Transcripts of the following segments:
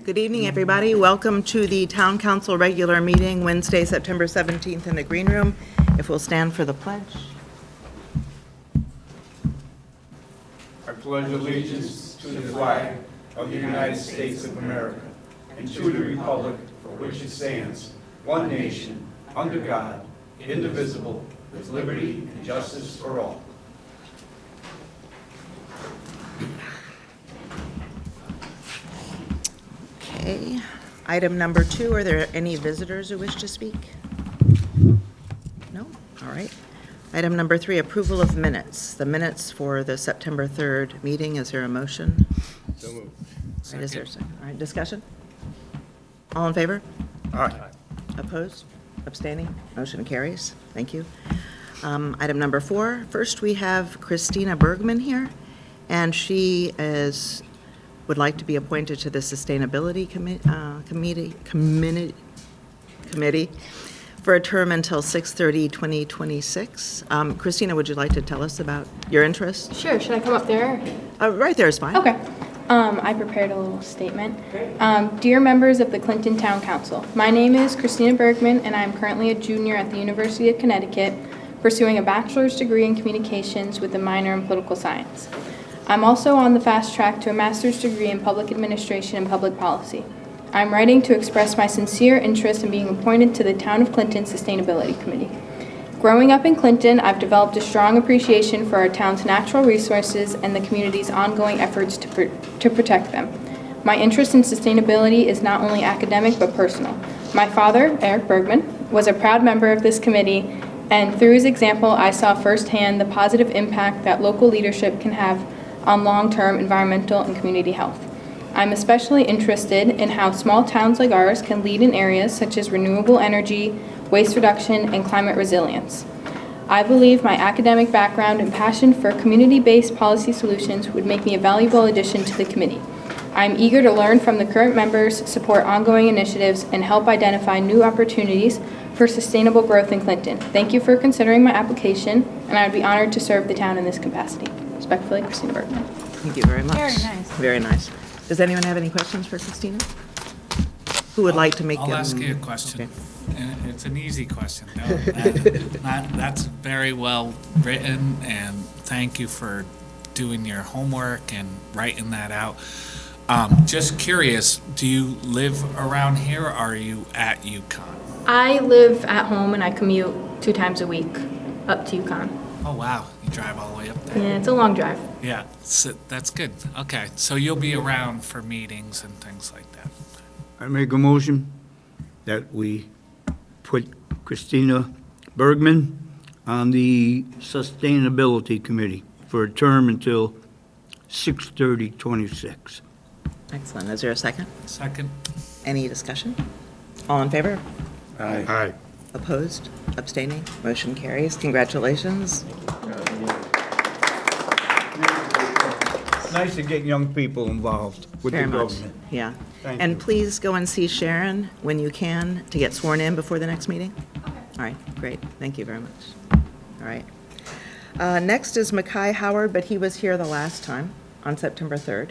Good evening, everybody. Welcome to the Town Council regular meeting, Wednesday, September 17th in the Green Room. If we'll stand for the pledge. I pledge allegiance to the flag of the United States of America and to the republic for which it stands, one nation, under God, indivisible, with liberty and justice for all. Okay. Item number 2, are there any visitors who wish to speak? No? All right. Item number 3, approval of minutes. The minutes for the September 3rd meeting. Is there a motion? So moved. All right, is there a second? All right, discussion? All in favor? Aye. Opposed? Abstaining? Motion carries. Thank you. Item number 4, first we have Christina Bergman here, and she would like to be appointed to the Sustainability Committee for a term until 6/30/2026. Christina, would you like to tell us about your interest? Sure, should I come up there? Right there is fine. Okay. I prepared a little statement. Dear members of the Clinton Town Council, my name is Christina Bergman, and I am currently a junior at the University of Connecticut, pursuing a bachelor's degree in communications with a minor in political science. I'm also on the fast track to a master's degree in public administration and public policy. I'm writing to express my sincere interest in being appointed to the Town of Clinton Sustainability Committee. Growing up in Clinton, I've developed a strong appreciation for our town's natural resources and the community's ongoing efforts to protect them. My interest in sustainability is not only academic but personal. My father, Eric Bergman, was a proud member of this committee, and through his example, I saw firsthand the positive impact that local leadership can have on long-term environmental and community health. I'm especially interested in how small towns like ours can lead in areas such as renewable energy, waste reduction, and climate resilience. I believe my academic background and passion for community-based policy solutions would make me a valuable addition to the committee. I'm eager to learn from the current members, support ongoing initiatives, and help identify new opportunities for sustainable growth in Clinton. Thank you for considering my application, and I would be honored to serve the town in this capacity. Respectfully, Christina Bergman. Thank you very much. Very nice. Very nice. Does anyone have any questions for Christina? Who would like to make? I'll ask you a question. Okay. And it's an easy question. No, that's very well written, and thank you for doing your homework and writing that out. Just curious, do you live around here or are you at UConn? I live at home and I commute 2 times a week up to UConn. Oh, wow. You drive all the way up there? Yeah, it's a long drive. Yeah, so that's good. Okay, so you'll be around for meetings and things like that. I make a motion that we put Christina Bergman on the Sustainability Committee for a term until 6/30/26. Excellent. Is there a second? Second? Any discussion? All in favor? Aye. Opposed? Abstaining? Motion carries. Congratulations. It's nice to get young people involved with the Very much. government. Yeah. Thank And you. please go and see Sharon when you can to get sworn in before the next meeting. All right, great. Thank you very much. All right. Next is Mackay Howard, but he was here the last time on September 3rd.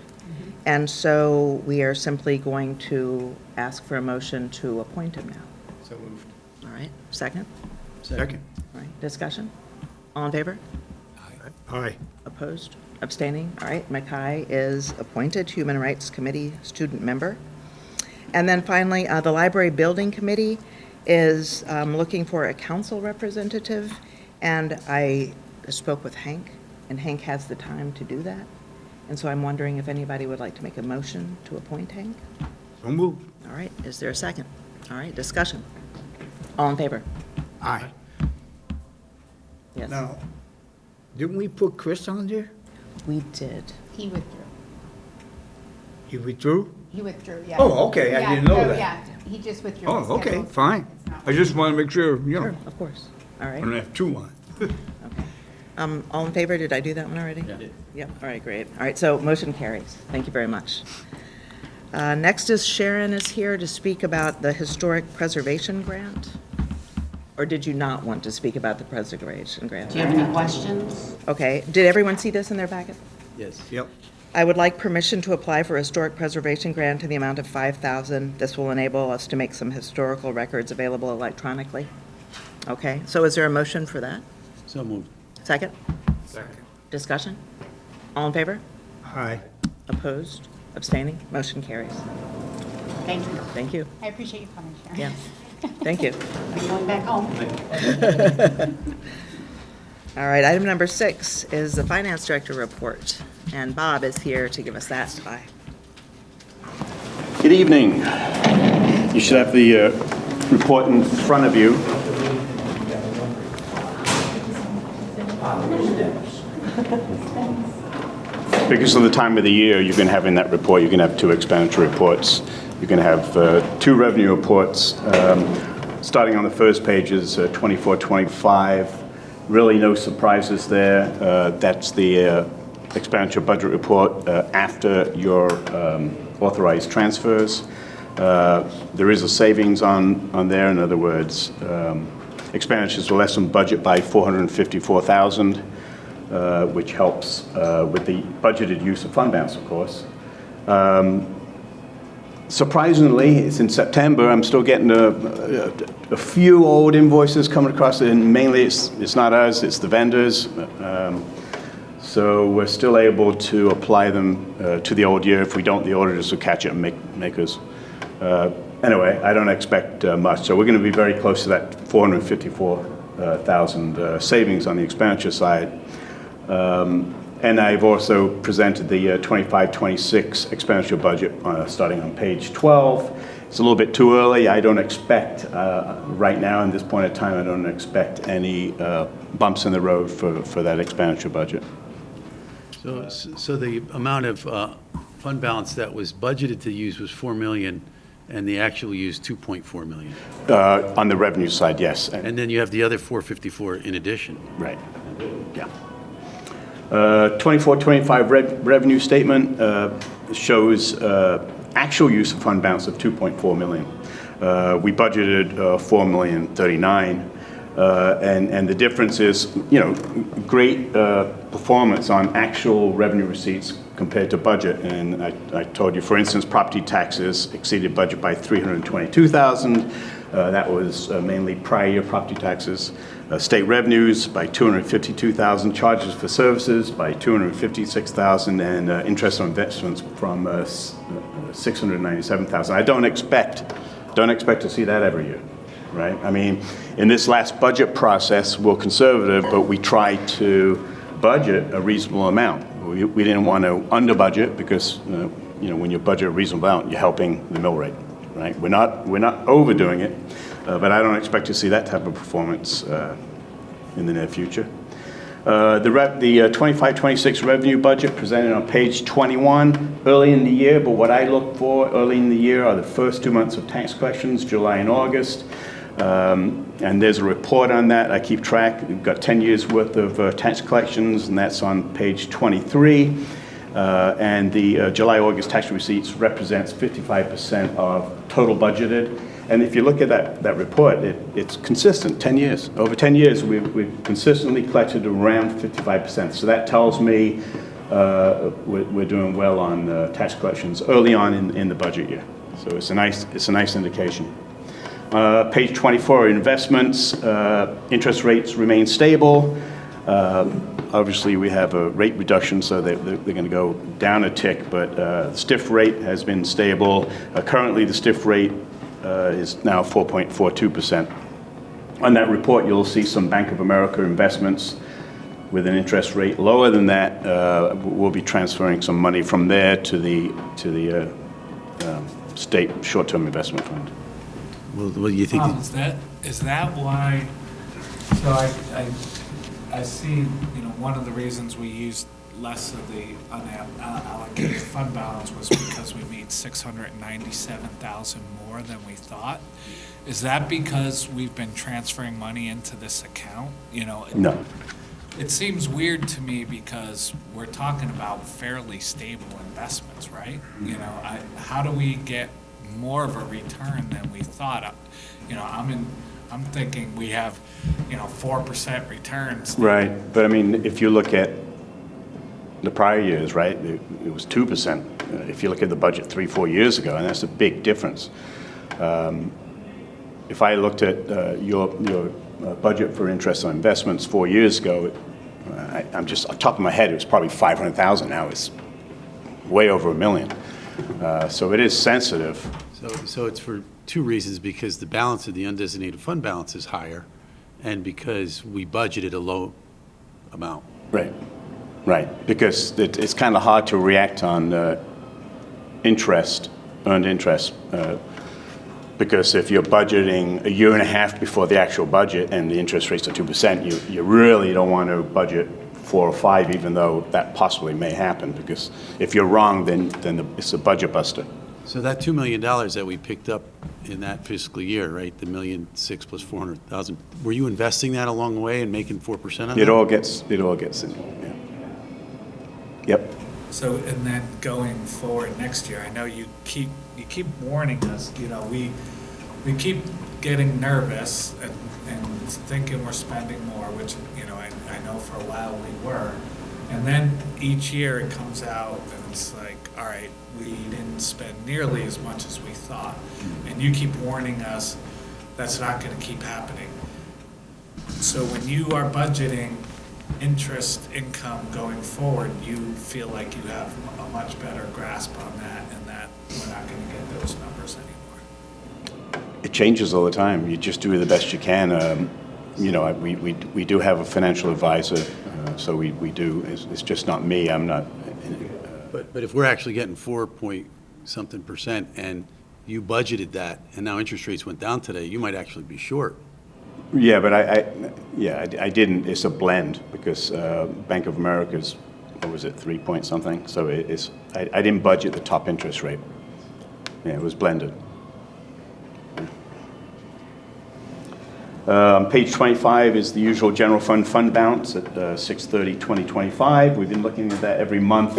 And so we are simply going to ask for a motion to appoint him now. So moved. All right, second? Second. All right, discussion? All in favor? Aye. Opposed? Abstaining? All right, Mackay is appointed Human Rights Committee student member. And then finally, the Library Building Committee is looking for a council representative, and I spoke with Hank, and Hank has the time to do that. And so I'm wondering if anybody would like to make a motion to appoint Hank? So moved. All right, is there a second? All right, discussion. All in favor? Aye. Yes. Now, didn't we put Chris on there? We did. He withdrew. He withdrew? He withdrew, yeah. Oh, okay, I Yeah, didn't know no, that. Yeah, he just withdrew. Oh, his okay, schedule. fine. It's not- I just want to make sure, you Sure, know, of course. All I right. don't have 2 on. Okay. All in favor, did I do that one already? Yeah. Yep, all right, great. All right, so motion carries. Thank you very much. Next is Sharon is here to speak about the Historic Preservation Grant. Or did you not want to speak about the Preservation Grant? Do you have any questions? Okay, did everyone see this in their packet? Yep. I would like permission to apply for a historic preservation grant in the amount of $5,000. This will enable us to make some historical records available electronically. Okay, so is there a motion for that? So moved. Second? Second. Discussion? All in favor? Aye. Opposed? Abstaining? Motion carries. Thank you. Thank you. I appreciate you coming, Sharon. Yes. Thank you. I'm going back home. All right, item number 6 is the Finance Director report, and Bob is here to give us that. Bye. Good evening. You should have the report in front of you. Because of the time of the year, you're going to have in that report, you're going to have 2 expenditure reports. You're going to have 2 revenue reports. Starting on the first page is 24-25. Really no surprises there. That's the expenditure budget report after your authorized transfers. There is a savings on there. In other words, expenditures were less than budget by $454,000. Which helps with the budgeted use of fund balance, of course. Surprisingly, it's in September. I'm still getting a few old invoices coming across, and mainly it's not us, it's the vendors. So we're still able to apply them to the old year. If we don't, the auditors will catch it and make us. Anyway, I don't expect much. So we're going to be very close to that $454,000 savings on the expenditure side. And I've also presented the 25-26 expenditure budget starting on page 12. It's a little bit too early. I don't expect, right now, at this point in time, I don't expect any bumps in the road for that expenditure budget. So the amount of fund balance that was budgeted to use was $4 million, and the actual use $2.4 million. On the revenue side, yes. And then you have the other $454 in addition. Right, yeah. 24-25 revenue statement shows actual use of fund balance of $2.4 million. We budgeted $4,039,000, and the difference is, great performance on actual revenue receipts compared to budget. And I told you, for instance, property taxes exceeded budget by $322,000. That was mainly prior year property taxes. State revenues by $252,000, charges for services by $256,000, and interest on investments from $697,000. I don't expect to see that every year, right? I mean, in this last budget process, we're conservative, but we try to budget a reasonable amount. We didn't want to under budget because when you budget a reasonable amount, you're helping the mill rate, right? We're not overdoing it. But I don't expect to see that type of performance in the near future. The 25-26 revenue budget presented on page 21 early in the year, but what I look for early in the year are the first 2 months of tax collections, July and August. And there's a report on that. I keep track. We've got 10 years worth of tax collections, and that's on page 23. And the July-August tax receipts represents 55% of total budgeted. And if you look at that report, it's consistent, 10 years. Over 10 years, we've consistently collected around 55%. So that tells me we're doing well on tax collections early on in the budget year. So it's a nice indication. Page 24, investments. Interest rates remain stable. Obviously, we have a rate reduction, so they're going to go down a tick, but the stiff rate has been stable. Currently, the stiff rate is now 4.42%. On that report, you'll see some Bank of America investments with an interest rate lower than that. We'll be transferring some money from there to the state short-term investment fund. Well, what do you think? Is that why? So I see. One of the reasons we used less of the unallocated fund balance was because we made $697,000 more than we thought. Is that because we've been transferring money into this account? No. It seems weird to me because we're talking about fairly stable investments, right? How do we get more of a return than we thought? I'm thinking we have, 4% returns. Right, but I mean, if you look at the prior years, right? It was 2%. If you look at the budget 3-4 years ago, and that's a big difference. If I looked at your budget for interest on investments 4 years ago, I'm just, on top of my head, it was probably 500,000. Now it's way over $1 million. So it is sensitive. So it's for two reasons, because the balance of the undesignated fund balance is higher, and because we budgeted a low amount. Right, right. Because it's kind of hard to react on interest, earned interest, because if you're budgeting a year and a half before the actual budget and the interest rates are 2%, you really don't want to budget 4 or 5, even though that possibly may happen, because if you're wrong, then it's a budget buster. So that $2 million that we picked up in that fiscal year, right, the $1.6 million plus 400,000, were you investing that along the way and making 4% on that? It all gets in, yeah. Yep. So, and then going forward next year, I know you keep warning us, we keep getting nervous and thinking we're spending more, which, I know for a while we were. And then each year it comes out and it's like, all right, we didn't spend nearly as much as we thought. And you keep warning us that's not going to keep happening. So when you are budgeting interest income going forward, you feel like you have a much better grasp on that, and that we're not going to get those numbers anymore. It changes all the time. You just do the best you can. We do have a financial advisor, so we do. It's just not me. I'm not. But if we're actually getting 4-point-something% and you budgeted that, and now interest rates went down today, you might actually be short. Yeah, but I didn't. It's a blend because Bank of America's, what was it, 3-point-something? So I didn't budget the top interest rate. Yeah, it was blended. Page 25 is the usual general fund balance at 6/30/2025. We've been looking at that every month.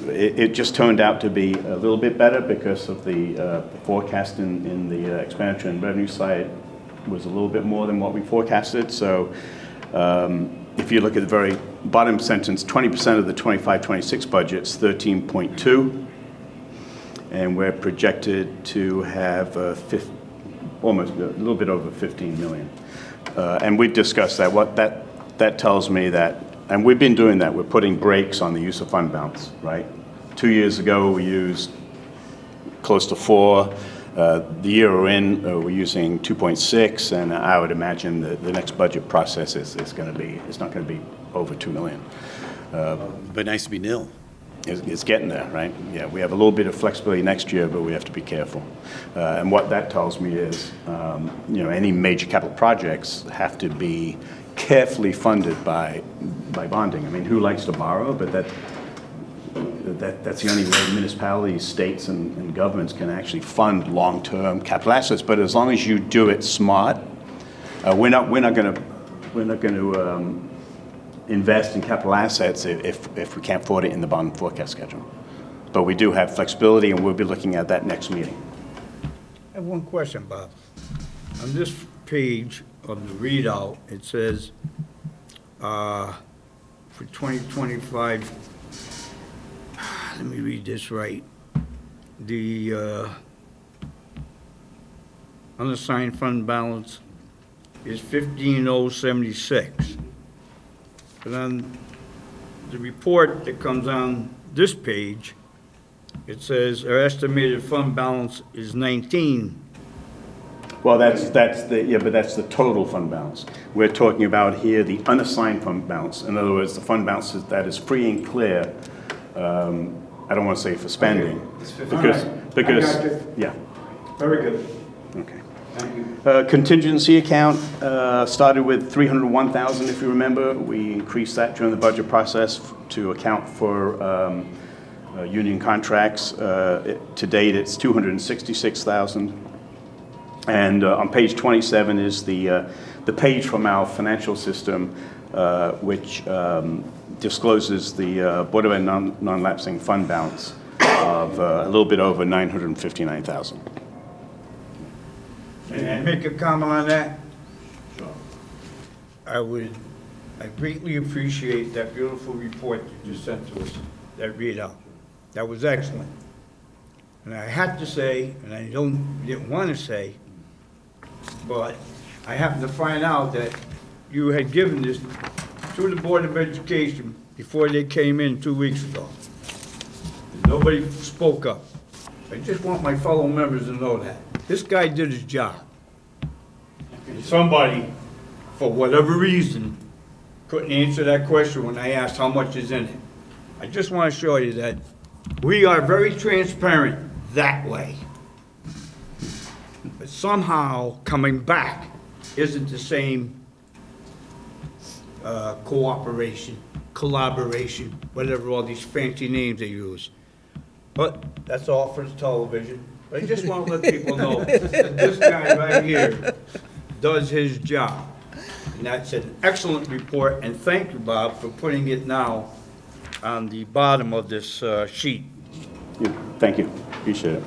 It just turned out to be a little bit better because of the forecast in the expenditure and revenue side was a little bit more than what we forecasted. So if you look at the very bottom sentence, 20% of the 25-26 budget's 13.2, and we're projected to have almost a little bit over 15 million. And we've discussed that. What that tells me that, and we've been doing that, we're putting brakes on the use of fund balance, right? 2 years ago, we used close to 4. The year we're in, we're using 2.6, and I would imagine that the next budget process is going to be, it's not going to be over 2 million. But nice to be nil. It's getting there, right? Yeah, we have a little bit of flexibility next year, but we have to be careful. And what that tells me is, any major capital projects have to be carefully funded by bonding. I mean, who likes to borrow? But that's the only way municipalities, states, and governments can actually fund long-term capital assets. But as long as you do it smart, we're not going to invest in capital assets if we can't afford it in the bond forecast schedule. But we do have flexibility, and we'll be looking at that next meeting. I have one question, Bob. On this page of the readout, it says, for 2025, let me read this right. The unassigned fund balance is 15,076. But on the report that comes on this page, it says our estimated fund balance is 19. Well, that's the total fund balance. We're talking about here the unassigned fund balance. In other words, the fund balance that is free and clear. I don't want to say for spending, because yeah. Very good. Okay. Contingency account started with 301,000, if you remember. We increased that during the budget process to account for union contracts. To date, it's 266,000. And on page 27 is the page from our financial system, which discloses the Board of Ed non-lapsing fund balance of a little bit over 959,000. And make a comment on that? I would I greatly appreciate that beautiful report that you sent to us, that readout. That was excellent. And I had to say, and I didn't want to say, but I happened to find out that you had given this to the Board of Education before they came in 2 weeks ago. Nobody spoke up. I just want my fellow members to know that. This guy did his job. And somebody, for whatever reason, couldn't answer that question when I asked how much is in it. I just want to show you that we are very transparent that way. But somehow, coming back isn't the same cooperation, collaboration, whatever all these fancy names they use. But that's all for the television. But I just want to let people know that this guy right here does his job. And that's an excellent report, and thank you, Bob, for putting it now on the bottom of this sheet. Yeah, thank you, appreciate it.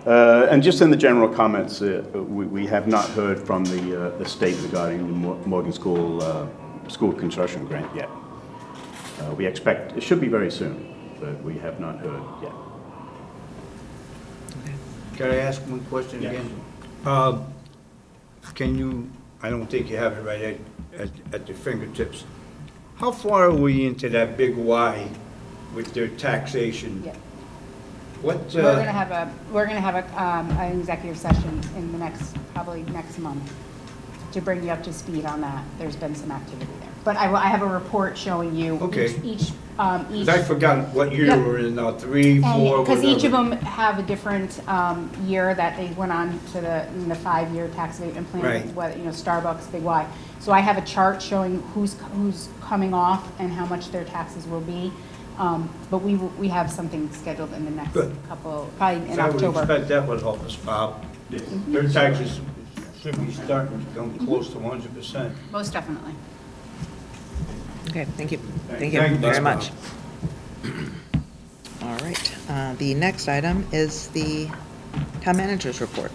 And just in the general comments, we have not heard from the state regarding the Morgan School construction grant yet. We expect, it should be very soon, but we have not heard yet. Can I ask one question Yeah. again? Can you, I don't think you have it right at your fingertips. How far are we into that big Y with their taxation? Yeah. What, We're gonna have an executive session in the probably next month to bring you up to speed on that. There's been some activity there. But I have a report showing you Okay. each. 'cause I forgot what year Yep. we're in now, 3, 4, Because each of whatever. them have a different year that they went on to the 5-year tax abatement plan. Right. Whether, Starbucks, Big Y. So I have a chart showing who's coming off and how much their taxes will be. But we have something scheduled in the next Good. couple, probably in So I would October. expect that would help us, Bob. Their taxes should be starting to come close to 100%. Most definitely. Okay, thank you. Thank Thank you you, very Bob. much. All right, the next item is the town manager's report.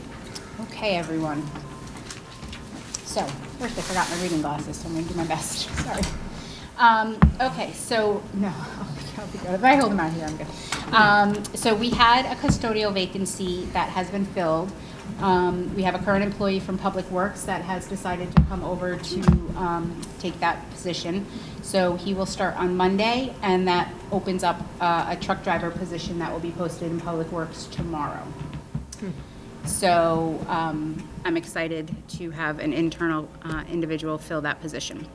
Okay, everyone. So, first I forgot my reading glasses, so I'm gonna do my best, sorry. Okay, so, no, I'll be good. If I hold them out here, I'm good. So we had a custodial vacancy that has been filled. We have a current employee from Public Works that has decided to come over to take that position. So he will start on Monday, and that opens up a truck driver position that will be posted in Public Works tomorrow. So I'm excited to have an internal individual fill that position.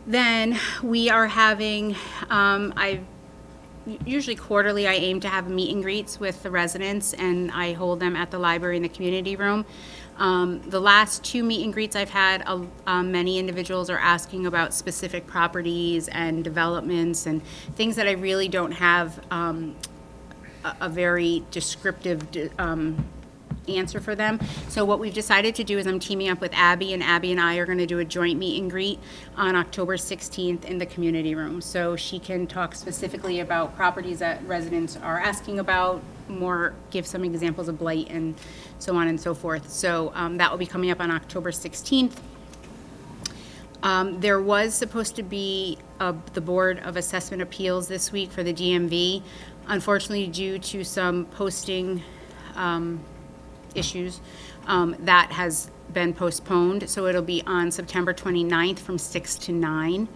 Then we are having, usually quarterly, I aim to have meet and greets with the residents, and I hold them at the library in the community room. The last 2 meet and greets I've had, many individuals are asking about specific properties and developments and things that I really don't have a very descriptive answer for them. So what we've decided to do is I'm teaming up with Abby, and Abby and I are going to do a joint meet and greet on October 16th in the community room. So she can talk specifically about properties that residents are asking about, give some examples of blight and so on and so forth. So that will be coming up on October 16th. There was supposed to be the Board of Assessment Appeals this week for the DMV. Unfortunately, due to some posting issues, that has been postponed, so it'll be on September 29th from 6 to 9.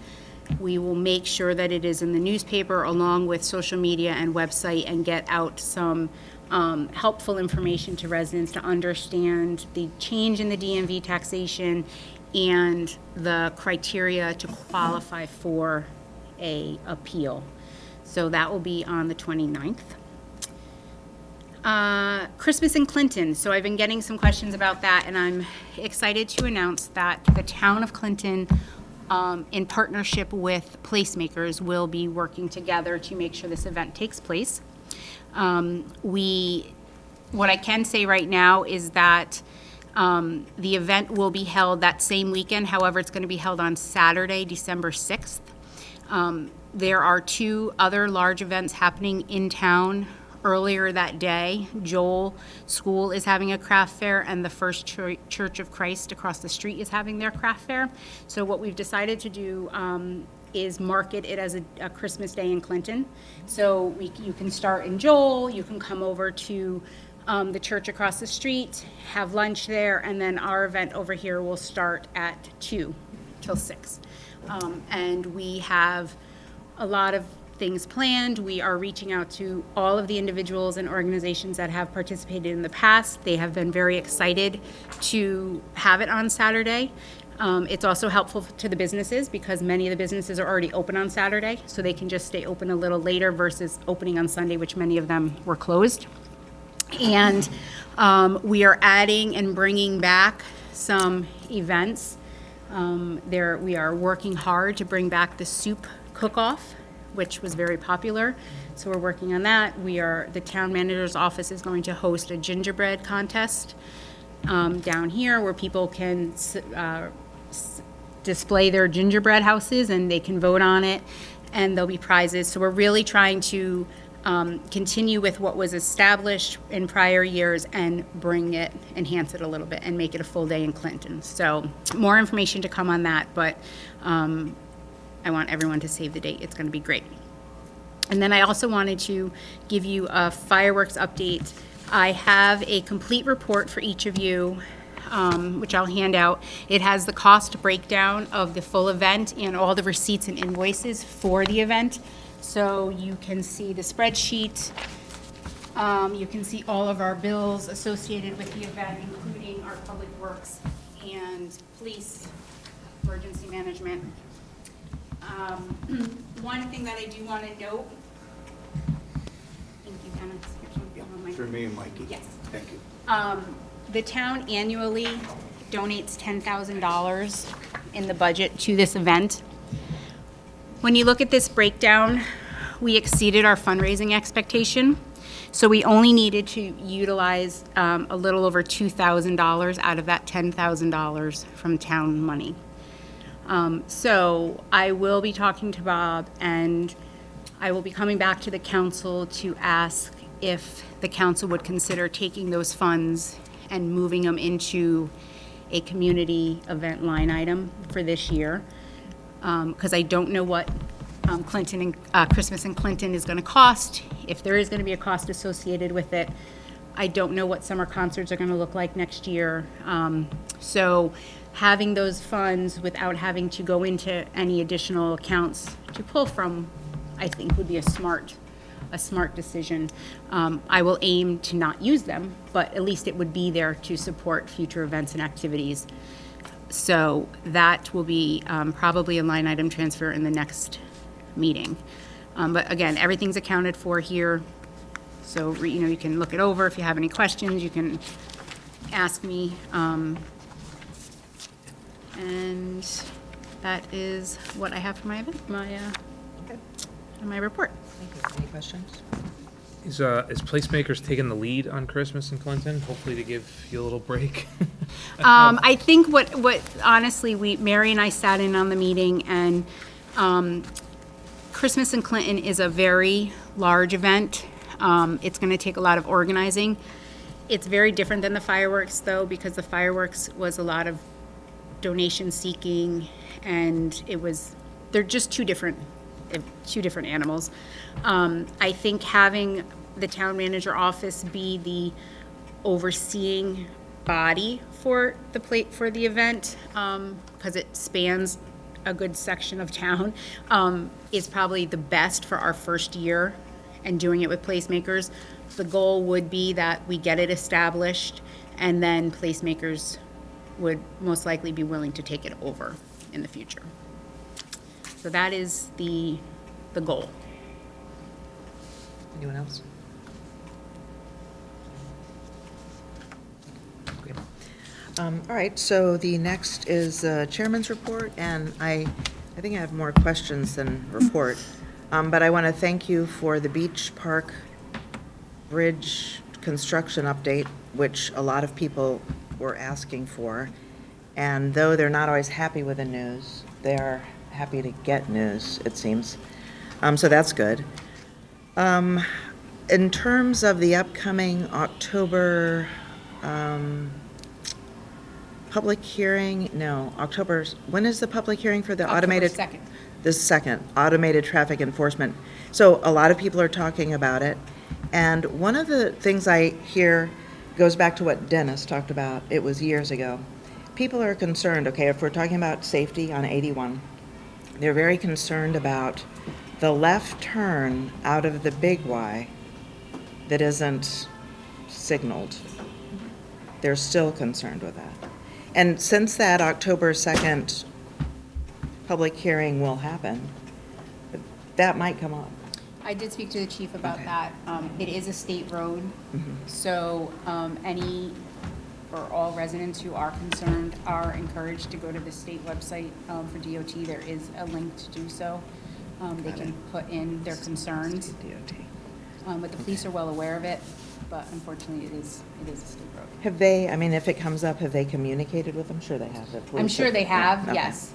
We will make sure that it is in the newspaper along with social media and website, and get out some helpful information to residents to understand the change in the DMV taxation and the criteria to qualify for a appeal. So that will be on the 29th. Christmas in Clinton. So I've been getting some questions about that, and I'm excited to announce that the town of Clinton, in partnership with Placemakers, will be working together to make sure this event takes place. What I can say right now is that the event will be held that same weekend. However, it's going to be held on Saturday, December 6th. There are 2 other large events happening in town earlier that day, Joel School is having a craft fair, and the First Church of Christ across the street is having their craft fair. So what we've decided to do is market it as a Christmas Day in Clinton. So you can start in Joel, you can come over to the church across the street, have lunch there, and then our event over here will start at 2 till 6. And we have a lot of things planned. We are reaching out to all of the individuals and organizations that have participated in the past. They have been very excited to have it on Saturday. It's also helpful to the businesses because many of the businesses are already open on Saturday, so they can just stay open a little later versus opening on Sunday, which many of them were closed. And we are adding and bringing back some events. We are working hard to bring back the soup cook-off, which was very popular. So we're working on that. The town manager's office is going to host a gingerbread contest down here where people can display their gingerbread houses and they can vote on it, and there'll be prizes. So we're really trying to continue with what was established in prior years and enhance it a little bit and make it a full day in Clinton. So more information to come on that, but I want everyone to save the date. It's going to be great. And then I also wanted to give you a fireworks update. I have a complete report for each of you, which I'll hand out. It has the cost breakdown of the full event and all the receipts and invoices for the event. So you can see the spreadsheet. You can see all of our bills associated with the event, including our public works and police, emergency management. One thing that I do want to note. Thank you, Dennis. Here's one For me and Mikey. Yes. Thank you. The town annually donates $10,000 in the budget to this event. When you look at this breakdown, we exceeded our fundraising expectation. So we only needed to utilize a little over $2,000 out of that $10,000 from town money. So I will be talking to Bob, and I will be coming back to the council to ask if the council would consider taking those funds and moving them into a community event line item for this year. Because I don't know what Clinton and Christmas in Clinton is going to cost, if there is going to be a cost associated with it. I don't know what summer concerts are going to look like next year. So having those funds without having to go into any additional accounts to pull from, I think would be a smart decision. I will aim to not use them, but at least it would be there to support future events and activities. So that will be probably a line item transfer in the next meeting. But again, everything's accounted for here. So, you can look it over. If you have any questions, you can ask me. And that is what I have for my event, my report. Thank you. Any questions? Is Placemakers taking the lead on Christmas in Clinton? Hopefully to give you a little break. I think what honestly, Mary and I sat in on the meeting, and Christmas in Clinton is a very large event. It's going to take a lot of organizing. It's very different than the fireworks, though, because the fireworks was a lot of donation seeking, and they're just two different animals. I think having the town manager office be the overseeing body for the event, because it spans a good section of town, is probably the best for our first year and doing it with Placemakers. The goal would be that we get it established, and then Placemakers would most likely be willing to take it over in the future. So that is the goal. Anyone else? Okay. All right, so the next is Chairman's report, and I think I have more questions than report. But I want to thank you for the Beach Park Bridge construction update, which a lot of people were asking for. And though they're not always happy with the news, they are happy to get news, it seems. So that's good. in terms of the upcoming October public hearing, no, when is the public hearing for the automated? October 2nd. The second, automated traffic enforcement. So a lot of people are talking about it. And one of the things I hear goes back to what Dennis talked about. It was years ago. People are concerned, okay, if we're talking about safety on 81, they're very concerned about the left turn out of the Big Y that isn't signaled. They're still concerned with that. And since that October 2nd public hearing will happen, that might come up. I did speak to the chief about Okay. that. It is a state road, so any or all residents who are concerned are encouraged to go to the state website for DOT. There is a link to do so. They can put in their concerns, but the police are well aware of it, but unfortunately, it is a state road. Have they, I mean, if it comes up, have they communicated with them? Sure they have. The I'm police sure they yeah, have, okay. yes.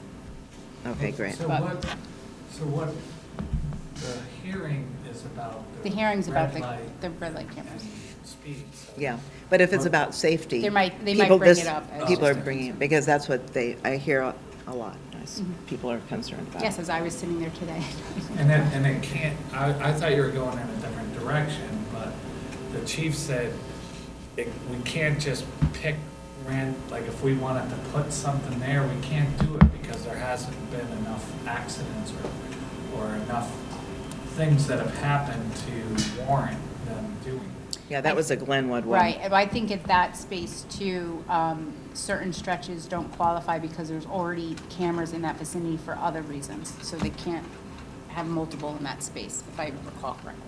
Okay, great. So But- what the hearing is about? The hearing's about red light the red light cameras. and speed. So Yeah, but if it's about safety. They might people bring just- it up as People are just a bringing it, concern. because that's what I hear a lot. People are concerned about it. Yes, as I was sitting there today. And it can't, I thought you were going in a different direction, but the chief said we can't just pick like if we wanted to put something there, we can't do it because there hasn't been enough accidents or enough things that have happened to warrant them doing it. Yeah, that was a Glenwood one. Right, and I think at that space too, certain stretches don't qualify because there's already cameras in that vicinity for other reasons. So they can't have multiple in that space, if I recall correctly.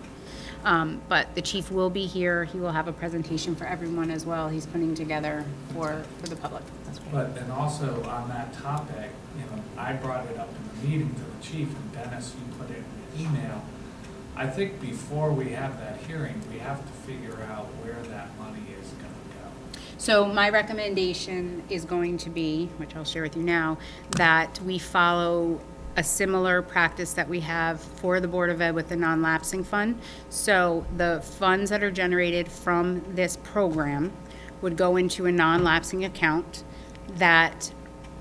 But the chief will be here. He will have a presentation for everyone as well. He's putting together for the public. But, and also on that topic, I brought it up in the meeting to the chief, and Dennis, you put it in an email. I think before we have that hearing, we have to figure out where that money is gonna go. So my recommendation is going to be, which I'll share with you now, that we follow a similar practice that we have for the Board of Ed with the non-lapsing fund. So the funds that are generated from this program would go into a non-lapsing account that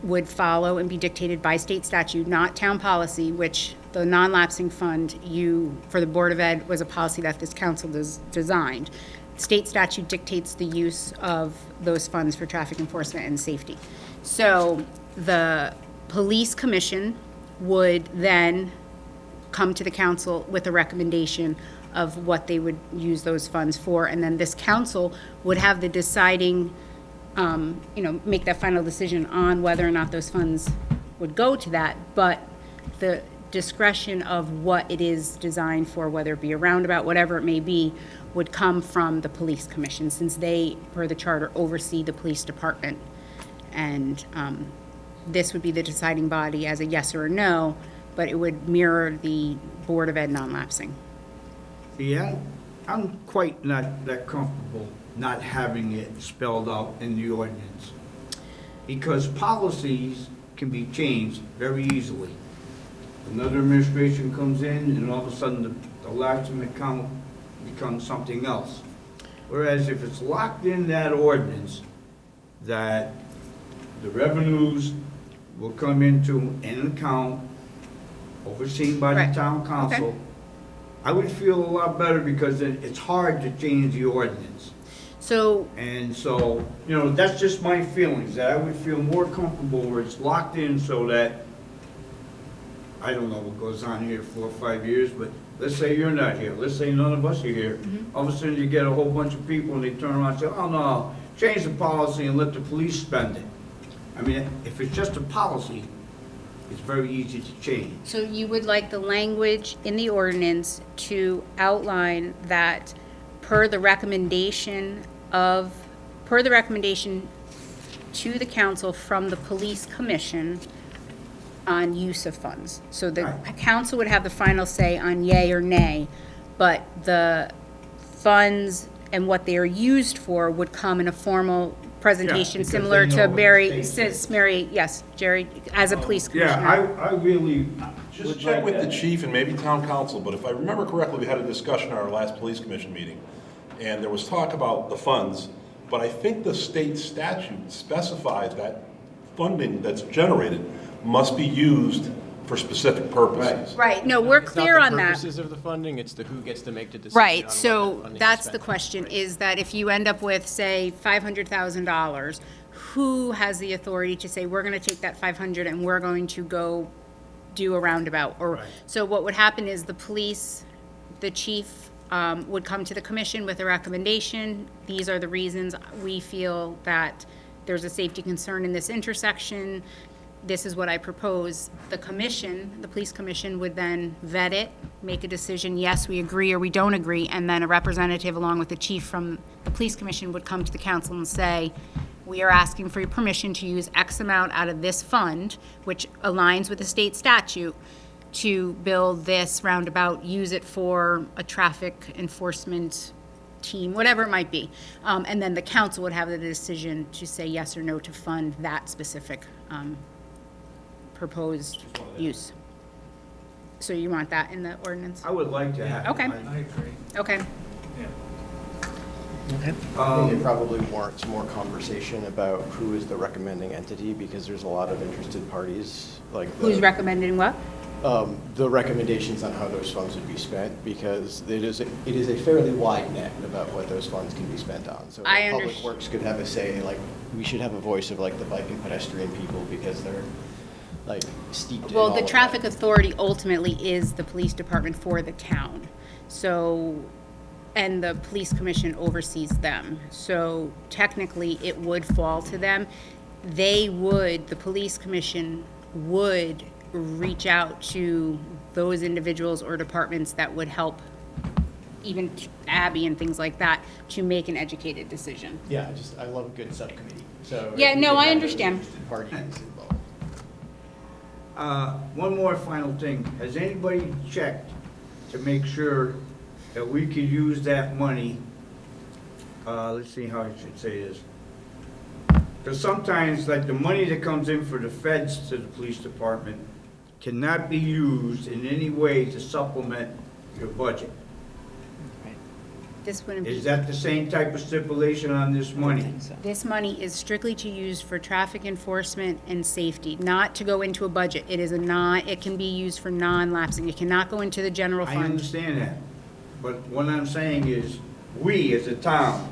would follow and be dictated by state statute, not town policy, which the non-lapsing fund for the Board of Ed was a policy that this council designed. State statute dictates the use of those funds for traffic enforcement and safety. So the police commission would then come to the council with a recommendation of what they would use those funds for, and then this council would have the deciding, make that final decision on whether or not those funds would go to that, but the discretion of what it is designed for, whether it be a roundabout, whatever it may be, would come from the police commission, since they, per the charter, oversee the police department. And this would be the deciding body as a yes or a no, but it would mirror the Board of Ed non-lapsing. Yeah, I'm quite not that comfortable not having it spelled out in the ordinance. Because policies can be changed very easily. Another administration comes in and all of a sudden the lapsing account becomes something else. Whereas if it's locked in that ordinance, that the revenues will come into an account overseen by Right. the town council, Okay. I would feel a lot better because then it's hard to change the ordinance. So, And so, that's just my feelings, that I would feel more comfortable where it's locked in so that, I don't know what goes on here 4 or 5 years, but let's say you're not here, let's say none of us are here. All of a sudden you get a whole bunch of people and they turn around and say, oh no, change the policy and let the police spend it. I mean, if it's just a policy, it's very easy to change. so you would like the language in the ordinance to outline that per the recommendation to the council from the police commission on use of funds. So the Right. council would have the final say on yay or nay, but the funds and what they are used for would come in a formal presentation because similar they know to what the Barry, state since Mary, yes, Jerry, as a police commissioner. Yeah, I really Just check with the chief and maybe town council, but if I remember correctly, we had a discussion at our last police commission meeting, and there was talk about the funds, but I think the state statute specifies that funding that's generated must be used for specific purposes. Right, no, we're clear on that. It's not the purposes of the funding, it's the who gets to make the decision. Right, so that's the question, is that if you end up with, say, $500,000, who has the authority to say, we're gonna take that 500 and we're going to go do a roundabout? Or, so what would happen is the police, the chief, would come to the commission with a recommendation. These are the reasons we feel that there's a safety concern in this intersection. This is what I propose. The commission, the police commission, would then vet it, make a decision, yes, we agree or we don't agree, and then a representative along with the chief from the police commission would come to the council and say, we are asking for your permission to use X amount out of this fund, which aligns with the state statute, to build this roundabout, use it for a traffic enforcement team, whatever it might be. And then the council would have the decision to say yes or no to fund that specific proposed use. So you want that in the ordinance? I would like to have. Okay. Okay. Okay. I think it probably warrants more conversation about who is the recommending entity, because there's a lot of interested parties, like Who's recommending what? the recommendations on how those funds would be spent, because it is a fairly wide net about what those funds can be spent on. So I Public Works could have a say, like, we should have a voice of like the bike and pedestrian people, because they're like steeped in Well, all the of traffic that. authority ultimately is the police department for the town. So, and the police commission oversees them. So technically, it would fall to them. They would, the police commission would reach out to those individuals or departments that would help, even Abby and things like that, to make an educated decision. Yeah, I love a good subcommittee, so. Yeah, if we no, could I have those understand. interested parties involved. One more final thing. Has anybody checked to make sure that we could use that money? Let's see how I should say this. Because sometimes, like, the money that comes in for the feds to the police department cannot be used in any way to supplement your budget. This wouldn't be. Is that the same type of stipulation on this money? This money is strictly to use for traffic enforcement and safety, not to go into a budget. It is it can be used for non-lapsing. It cannot go into the general I fund. understand that, but what I'm saying is, we as a town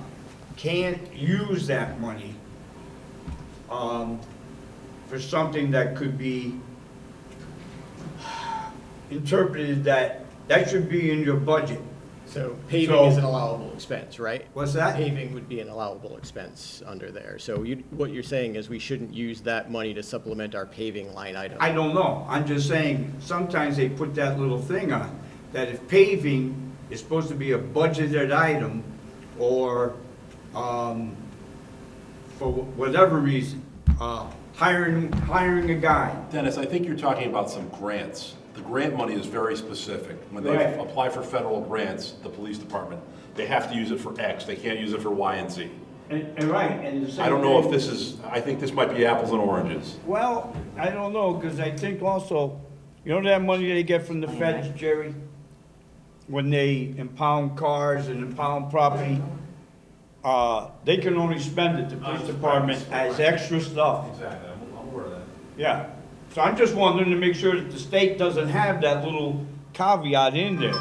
can't use that money for something that could be interpreted that should be in your budget. So paving So- is an allowable expense, right? What's that? Paving would be an allowable expense under there. So what you're saying is we shouldn't use that money to supplement our paving line item. I don't know, I'm just saying, sometimes they put that little thing on, that if paving is supposed to be a budgeted item, or, for whatever reason, hiring a guy. Dennis, I think you're talking about some grants. The grant money is very specific. When they Right. apply for federal grants, the police department, they have to use it for X, they can't use it for Y and Z. And right, and the same I don't know if thing- this is, I think this might be apples and oranges. Well, I don't know, because I think also, you know that money they get from the feds, Jerry? When they impound cars and impound property, they can only spend it, the police department, as extra stuff. Exactly, I'm aware of that. Yeah, so I'm just wondering to make sure that the state doesn't have that little caveat in there.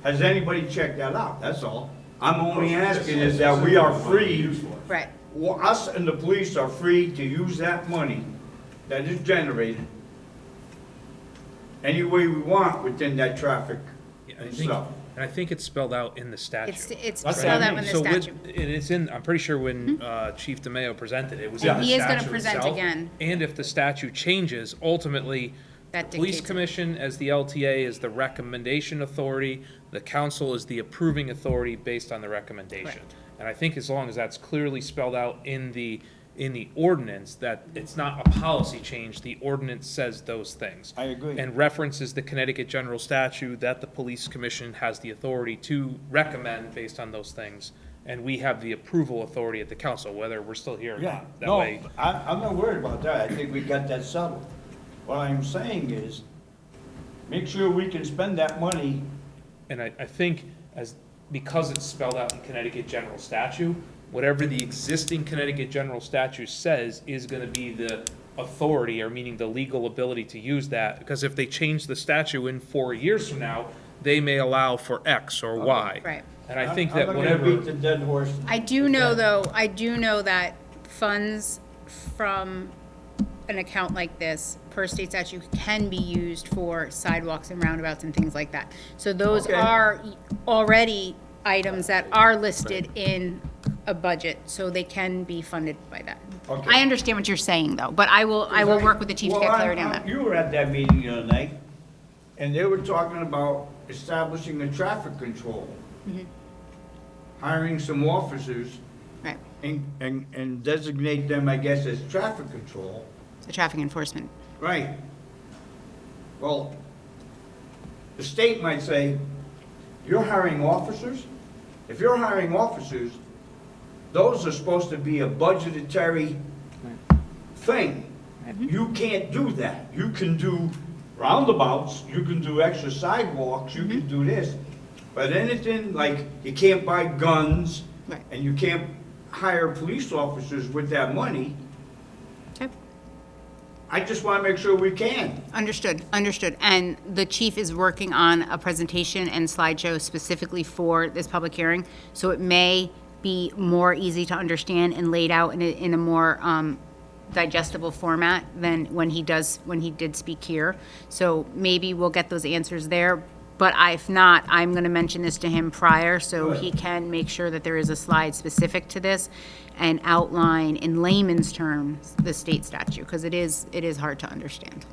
Has anybody checked that out? That's all. I'm only asking is that we are free, Right. well, us and the police are free to use that money that is generated any way we want within that traffic and stuff. And I think it's spelled out in the It's statute. That's what spelled I out mean. in the So with, statute. it is in, I'm pretty sure when Chief DeMayo presented, it was in Yeah. the He is gonna statute present itself. again. And if the statute changes, ultimately, That the police dictates it. commission as the LTA is the recommendation authority, the council is the approving authority based on the recommendation. Correct. And I think as long as that's clearly spelled out in the ordinance, that it's not a policy change, the ordinance says those things. I agree. And references the Connecticut General Statute that the police commission has the authority to recommend based on those things. And we have the approval authority at the council, whether we're still here or Yeah, not. That no, way, I'm not worried about that. I think we got that settled. What I'm saying is, make sure we can spend that money. And I think because it's spelled out in Connecticut general statute, whatever the existing Connecticut general statute says is gonna be the authority, or meaning the legal ability to use that. Because if they change the statute in 4 years from now, they may allow for X or Y. Right. And I think that I'm not whatever. gonna beat the dead horse. I do know, though, that funds from an account like this, per state statute, can be used for sidewalks and roundabouts and things like that. So those Okay. are already items that are listed in a budget, so they can be funded by that. Okay. I understand what you're saying, though, but I will work with the chief to get clarity on that. You were at that meeting the other night, and they were talking about establishing a traffic control. Mm-hmm. Hiring some officers Right, and designate them, I guess, as traffic control. the traffic enforcement. Right. Well, the state might say, you're hiring officers? If you're hiring officers, those are supposed to be a budgetary thing. You can't do that. You can do roundabouts, you can do extra sidewalks, you can do this. But anything like, you can't buy guns, Right. and you can't hire police officers with that money, Okay. I just want to make sure we can. Understood. And the chief is working on a presentation and slideshow specifically for this public hearing, so it may be more easy to understand and laid out in a more digestible format than when he did speak here. So maybe we'll get those answers there, but if not, I'm going to mention this to him prior, so he can make sure that there is a slide specific to this and outline in layman's terms the state statute, because it is hard to understand.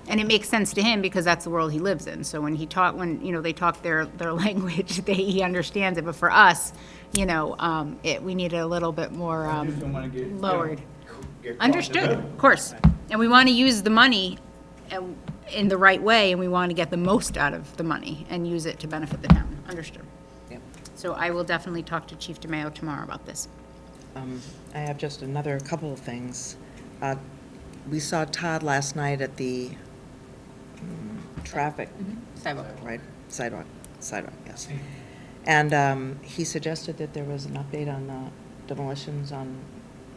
And it makes sense to him because that's the world he lives in. So when they talk their language, he understands it. But for us, we need it a little bit more I just don't want to get lowered. get caught Understood, in the of course. And we want to use the money in the right way, and we want to get the most out of the money and use it to benefit the town. Understood. Yep. So I will definitely talk to Chief DeMayo tomorrow about this. I have just another couple of things. We saw Todd last night at the traffic, Sidewalk. right, sidewalk, yes. And he suggested that there was an update on demolitions on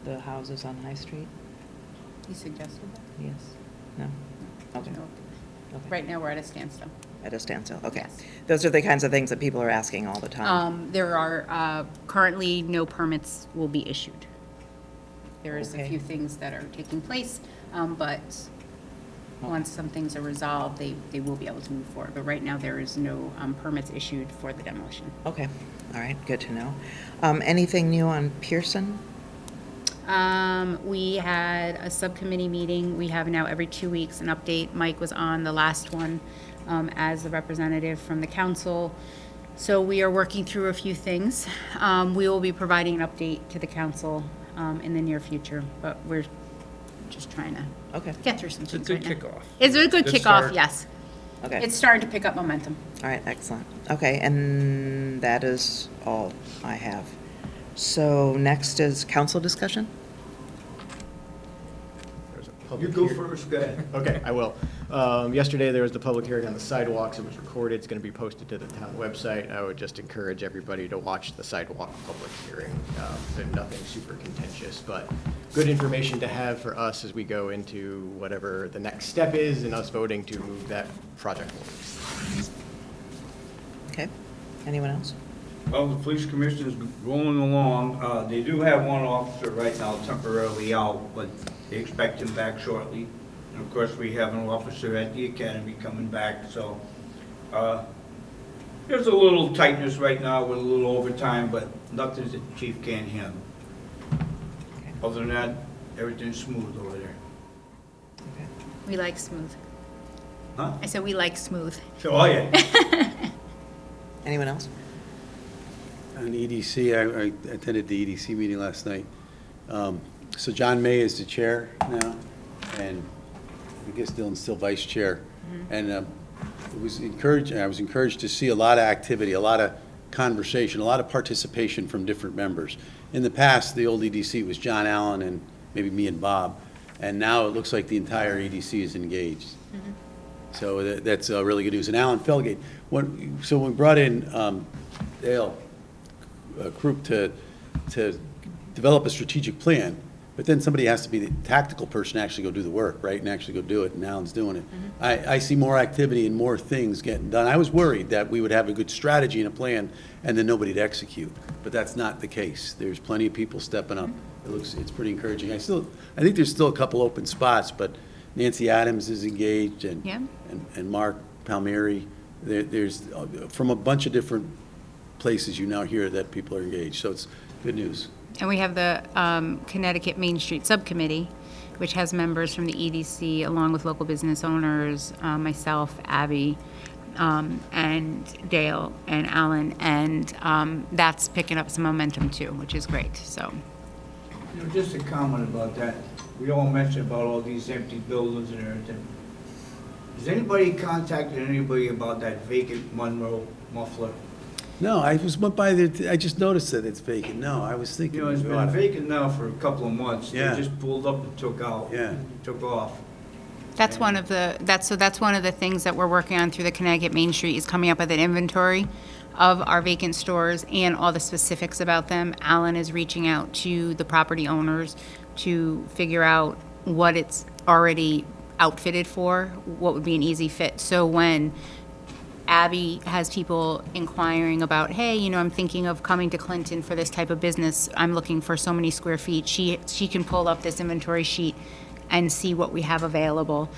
the houses on High Street. You suggested that? Yes? No? Okay. No. Okay. Right now, we're at a standstill. At a standstill, okay. Yes. Those are the kinds of things that people are asking all the time. There are currently no permits will be issued. There is a Okay. few things that are taking place, but once some things are resolved, they will be able to move forward. But right now, there is no permits issued for the demolition. Okay, all right, good to know. Anything new on Pearson? We had a subcommittee meeting. We have now every 2 weeks an update. Mike was on the last one as the representative from the council. So we are working through a few things. We will be providing an update to the council in the near future, but we're just trying to Okay, get through some It's a things good right now. kickoff. It's a good Good kickoff, start. yes. okay. It's starting to pick up momentum. All right, excellent. Okay, and that is all I have. So next is council discussion? There's a You public go hear- first, go ahead. Okay, I will. Yesterday, there was the public hearing on the sidewalks. It was recorded. It's going to be posted to the town website. I would just encourage everybody to watch the sidewalk public hearing. Been nothing super contentious, but good information to have for us as we go into whatever the next step is in us voting to move that project forward. Okay, anyone else? Well, the police commission's rolling along. They do have one officer right now temporarily out, but they expect him back shortly. And of course, we have an officer at the academy coming back, so there's a little tightness right now with a little overtime, but nothing that the chief can't handle. Other than that, everything's smooth over there. Okay. We like smooth. Huh? I said we like smooth. So, oh yeah. Anyone else? On EDC, I attended the EDC meeting last night. So John May is the chair now, and I guess Dylan's still vice chair. And I was encouraged to see a lot of activity, a lot of conversation, a lot of participation from different members. In the past, the old EDC was John Allen and maybe me and Bob, and now it looks like the entire EDC is engaged. So that's really good news. And Alan Felgate, so we brought in Dale Krupp to develop a strategic plan, but then somebody has to be the tactical person to actually go do the work, right, and actually go do it, and Alan's doing it. I see more activity and more things getting done. I was worried that we would have a good strategy and a plan, and then nobody to execute, but that's not the case. There's plenty of people stepping up. It's pretty encouraging. I think there's still a couple open spots, but Nancy Adams is engaged, and Yeah. and Mark Palmieri. There's from a bunch of different places you now hear that people are engaged, so it's good news. And we have the Connecticut Main Street Subcommittee, which has members from the EDC, along with local business owners, myself, Abby, and Dale, and Alan, and that's picking up some momentum too, which is great, so. You know, just a comment about that. We all mentioned about all these empty buildings and everything. Has anybody contacted anybody about that vacant Monroe muffler? No, I went by there, I just noticed that it's vacant. No, I was thinking You know, it's been about it. vacant now for a couple of months. Yeah. They just pulled up and took out. Yeah. Took off. That's one of the, that's one of the things that we're working on through the Connecticut Main Street, is coming up with an inventory of our vacant stores and all the specifics about them. Alan is reaching out to the property owners to figure out what it's already outfitted for, what would be an easy fit. So when Abby has people inquiring about, hey, you know, I'm thinking of coming to Clinton for this type of business, I'm looking for so many square feet, she can pull up this inventory sheet and see what we have available.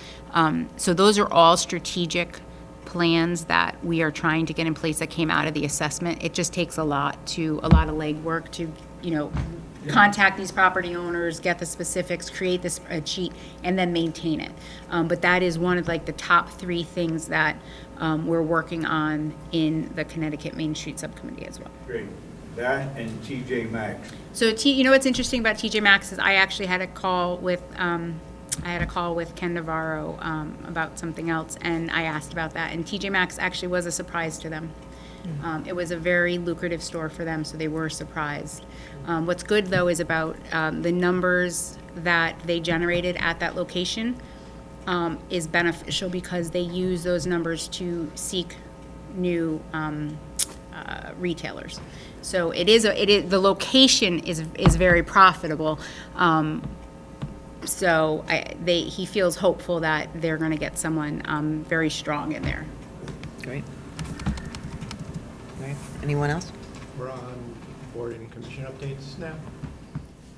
So those are all strategic plans that we are trying to get in place that came out of the assessment. It just takes a lot of legwork to, you know, contact these property owners, get the specifics, create this spreadsheet, and then maintain it. But that is one of like the top 3 things that we're working on in the Connecticut Main Street Subcommittee as well. Great. That and TJ Maxx. So, you know what's interesting about TJ Maxx is I actually had a call with Ken Navarro about something else, and I asked about that. And TJ Maxx actually was a surprise to them. It was a very lucrative store for them, so they were surprised. What's good, though, is about the numbers that they generated at that location is beneficial because they use those numbers to seek new retailers. So the location is very profitable. So he feels hopeful that they're going to get someone very strong in there. Great. Great. Anyone else? We're on board and commission updates now.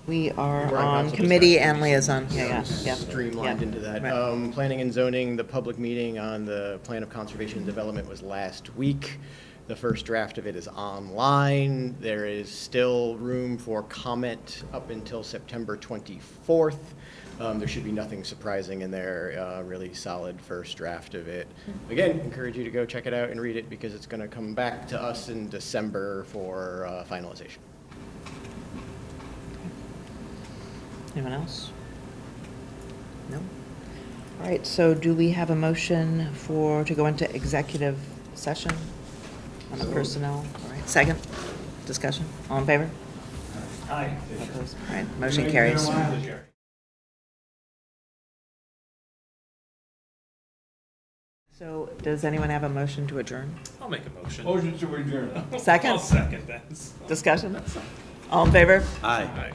We are We're on council committee discussion. and liaison. Yeah. Streamlined Yeah. into that. Right. Planning and zoning, the public meeting on the plan of conservation and development was last week. The first draft of it is online. There is still room for comment up until September 24th. There should be nothing surprising in there, really solid first draft of it. Again, encourage you to go check it out and read it because it's going to come back to us in December for finalization. Anyone else? No? All right, so do we have a motion to go into executive session on the personnel? All right, second, discussion, all in favor? Aye. Opposed? All right, motion carries. So does anyone have a motion to adjourn? I'll make a motion. Motion to adjourn. Second? I'll second that. Discussion? All in favor? Aye. Aye.